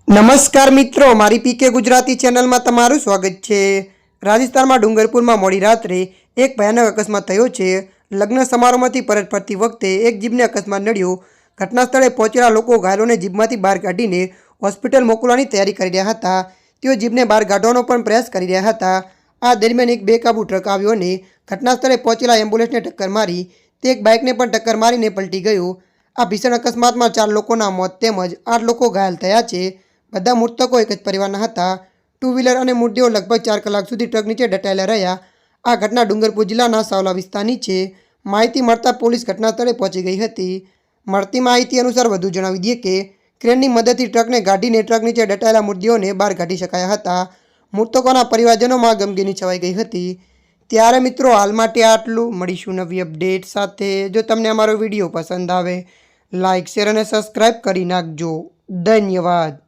નમસ્કાર મિત્રો, મારી પીકે ગુજરાતી ચેનલમાં તમારું સ્વાગત છે। રાજસ્થાનમાં ડુંગરપુરમાં મોડી રાત્રે એક ભયાનક અકસ્માત થયો છે। લગ્ન સમારોહમાંથી પરત ફરતી વખતે એક જીપને અકસ્માત નડ્યો। ઘટના સ્થળે પહોંચેલા લોકો ઘાયલોને જીપમાંથી બહાર કાઢીને હોસ્પિટલ મોકલવાની તૈયારી કરી રહ્યા હતા। તેઓ જીપને બહાર કાઢવાનો પણ પ્રયાસ કરી રહ્યા હતા। આ દરમિયાન એક બેકાબૂ ટ્રક આવ્યો અને ઘટના સ્થળે પહોંચેલા એમ્બ્યુલન્સને ટક્કર મારી તે એક બાઇકને પણ ટક્કર મારીને પલટી ગયો। આ ભીષણ અકસ્માતમાં 4 લોકોના મોત તેમજ 8 લોકો ઘાયલ થયા છે। બધા મૃતકો એક જ પરિવારના હતા। ટુ વ્હીલર અને મૃતદેહો લગભગ 4 કલાક સુધી ટ્રક નીચે દટાયેલા રહ્યા। આ ઘટના ડુંગરપુર જિલ્લાના સાવલા વિસ્તારની છે। માહિતી મળતા પોલીસ ઘટના સ્થળે પહોંચી ગઈ હતી। મળતી માહિતી અનુસાર વધુ જણાવી દઈએ કે ક્રેનની મદદથી ટ્રકને કાઢીને ટ્રક નીચે દટાયેલા મૃતદેહોને બહાર કાઢી શકાયા હતા। મૃતકોના પરિવારજનોમાં ગમગીની છવાઈ ગઈ હતી। ત્યારે મિત્રો, હાલ માટે આટલું। મળીશું નવી અપડેટ સાથે। જો તમને અમારો વિડીયો પસંદ આવે, લાઇક, શેર અને સબસ્ક્રાઈબ કરી નાખજો। ધન્યવાદ।